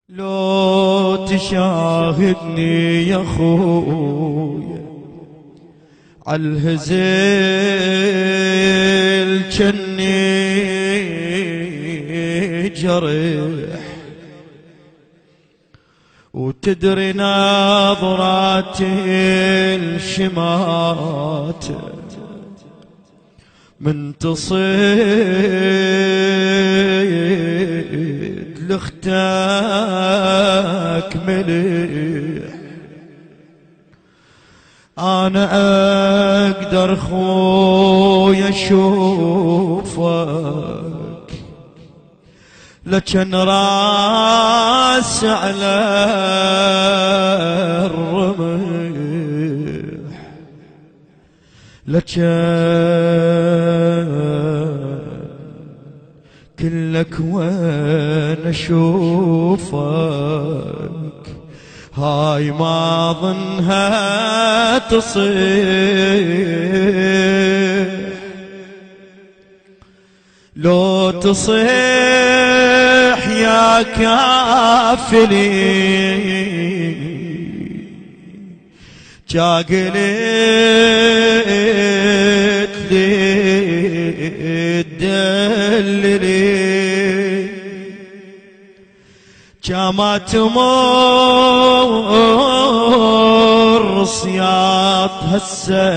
لو تشاهدني يا خويا عالهزيل جني جرح، وتدري نظرات الشمات من تصيد لاختك مليح. انا اقدر خويا اشوفك لكن راس على الرمح، لكن كلك وين اشوفك هاي ما ظنها تصيح. لو تصيح يا كافلي جاقلت لي تدللي كما تمر صياط هسه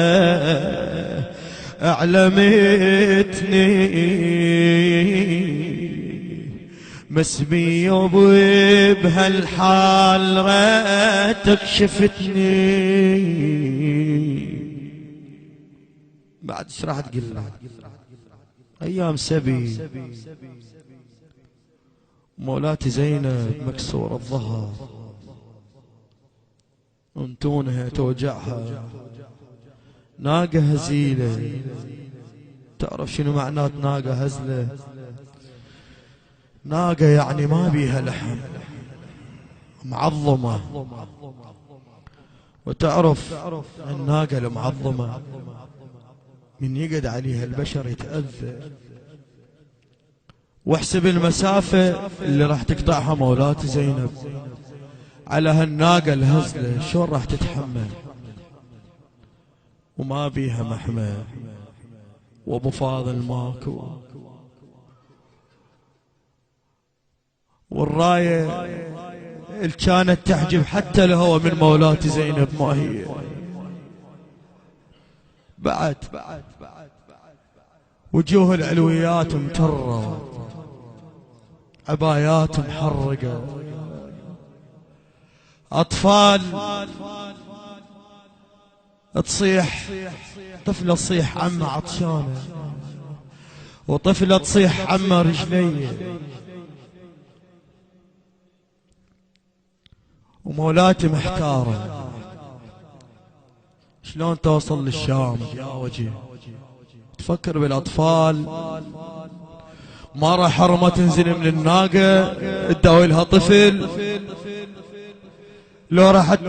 اعلمتني مسمي بهالحال ريتك شفتني. بعد ايش راح تقول له؟ ايام سبي مولاتي زينب مكسور الظهر انتونها توجعها ناقة هزيلة. تعرف شنو معنات ناقة هزلة؟ ناقة يعني ما بيها لحم، معظمة. وتعرف الناقة المعظمة من يقعد عليها البشر يتأذى. واحسب المسافة اللي راح تقطعها مولاتي زينب على هالناقة الهزلة، شلون راح تتحمل؟ وما بيها محمى وابو فاضل ماكو، والراية اللي كانت تحجب حتى الهوى من مولاتي زينب ما هي. بعد وجوه العلويات مترة، عبايات محرقة، أطفال تصيح، طفلة تصيح عمه عطشانة، وطفلة تصيح عمه رجلي. ومولاتي محتارة شلون توصل للشام يا وجه. تفكر بالأطفال، مرة حرمة تنزل من الناقة تداوي لها طفل، لو راحت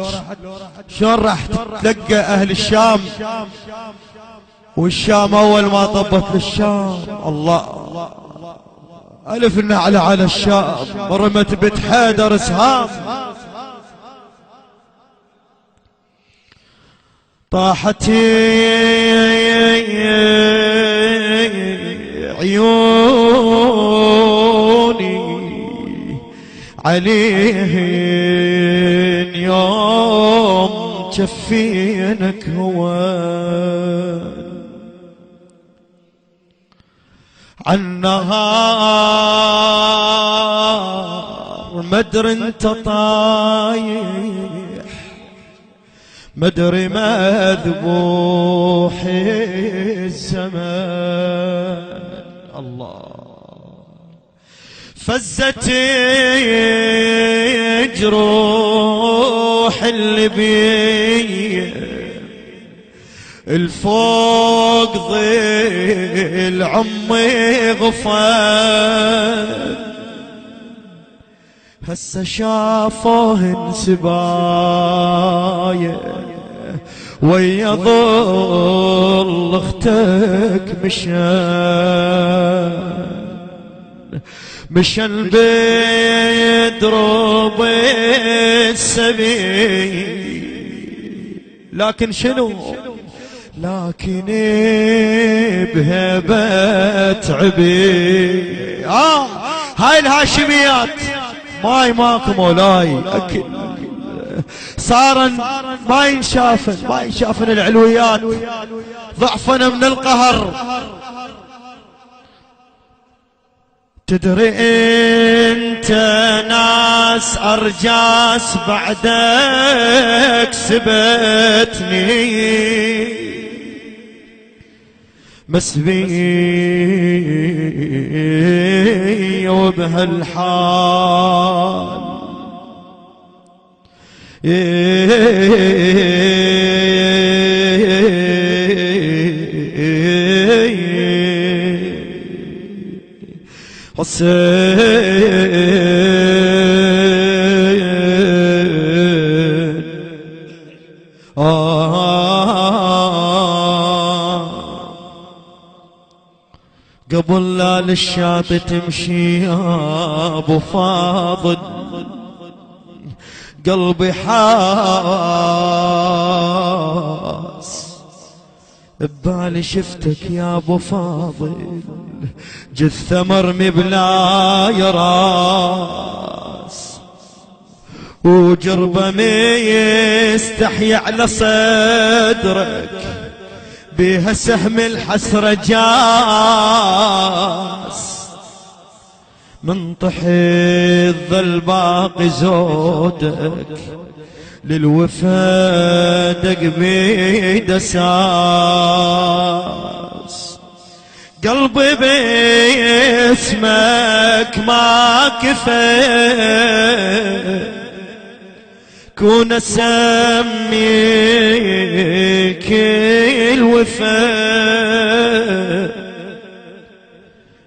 شلون راح تلقى أهل الشام؟ والشام أول ما طبت للشام الله ألف النعلة على الشام، رمت بنت حيدر سهام. طاحت عيوني عليهن يوم جفينك هوان. عالنهار مدري انت طايح، مدري مذبوح الزمان. الله فزت جروح اللي بي الفوق ظل عمي غفان. هسه شافوهن سبايا ويا ظل اختك مشان، مشن بدروب السبيل، لكن شنو؟ لكن بهبة عبيد. هاي الهاشميات ماي ماكو مولاي أكل صارا ما ينشافن العلويات، ضعفنا من القهر. تدري انت ناس ارجاس بعدك سبتني مسبي وبهالحال حسين قبل لا للشاطئ تمشي يا ابو فاضل قلبي حاس ببالي شفتك يا ابو فاضل جثة مرمي بلا يراس وجربة يستحي على صدرك بها سهم الحسرة جاس من طحي ظل باقي زودك للوفا دق بيد اساس قلبي باسمك ما كفى كون اسميك الوفا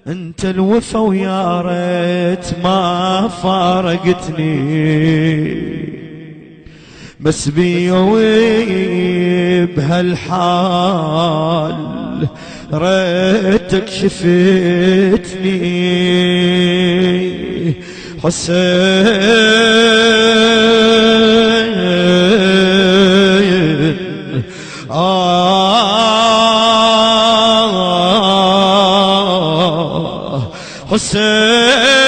انت الوفا ويا ريت ما فارقتني بس بيوي بهالحال ريتك شفتني حسين حسين